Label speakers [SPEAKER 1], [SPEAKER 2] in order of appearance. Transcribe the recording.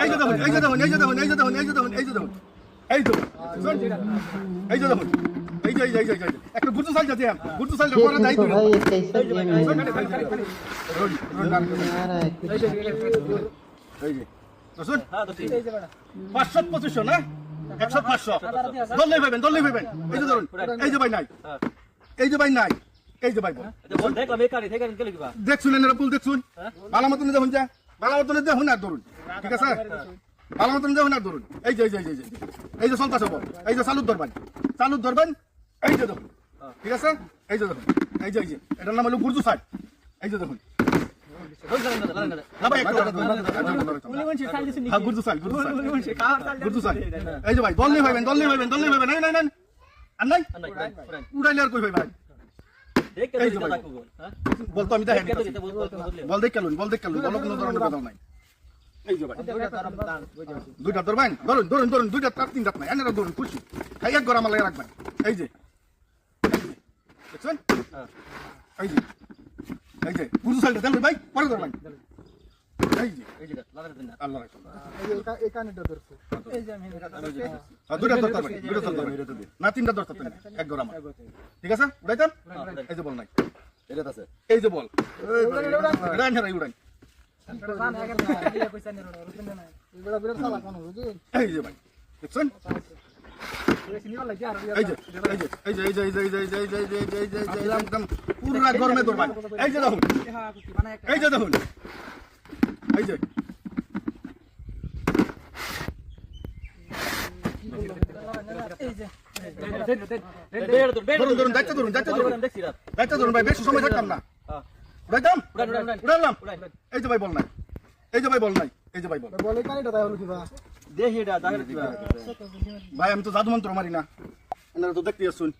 [SPEAKER 1] এই যে দেখুন এই যে দেখুন এই যে দেখুন এই যে দেখুন এই যে দেখুন এই যে দেখুন এই তো এই যে দেখুন এই যে এই যে একটা গুরু সাল যাতে গুরু সাল করা দায়িত্ব
[SPEAKER 2] भाई ये कैसा गेम है
[SPEAKER 1] এই যে শুন 500 না 100 500 দললেই ভাবেন এই যে ধরুন এই যে ভাই নাই এই যে ভাই নাই এই যে ভাই বল
[SPEAKER 3] দেখলাম এই কারি থেকে গেল কিবা
[SPEAKER 1] দেখছুন এর পুল দেখছুন ভালো মতন দেখুন যা ভালো মতন দেখুন আর ধরুন ঠিক আছে ভালো মতন দেখুন আর ধরুন এই যে এই যে সন্তাস বল এই যে চালুর ধরবেন এই যে দেখুন ঠিক আছে এই যে দেখুন এই যে এটার নাম হলো গুরজু সাইড এই যে দেখুন না ভাই একটা গুরজু সাইড এই যে ভাই দললেই ভাবেন নাই আর নাই উড়াইলে আর কই ভাই এই যে ভাই বলতো আমি দেখেন বল দেখ কেলুন বল কোনো ধরনের কথা নাই এই যে ভাই দুইটা ধরবেন ধরুন দুইটা তার তিনটা নাই এনারা ধরুন খুশি খাই এক গড়া মালাই রাখবেন এই যে দেখছেন এই যে বুঝু সাইডটা দেন ভাই পরে ধরবেন এই যে আল্লাহ রাখুন
[SPEAKER 4] এই কানেটা ধরছে এই যে আমি
[SPEAKER 1] দুইটা ধরতে না তিনটা ধরতে এক গড়া মাল ঠিক আছে উড়াইতাম এই যে বল নাই এটা আছে এই যে বল উড়াই না উড়াই এই যে ভাই দেখছেন একদম পুরা গরমে ধরবেন এই যে দেখুন এই যে দেখুন এই যে ধরুন দায়িত্ব ধরুন ভাই বেশি সময় থাকতাম না উড়াইলাম এই যে ভাই বল নাই এই যে ভাই বল
[SPEAKER 4] বলে কানেটা তাই হলো কিবা
[SPEAKER 3] দেখি এটা দাগের কিবা
[SPEAKER 1] ভাই আমি তো জাদু মন্ত্র মারি না এনারা তো দেখতে আসুন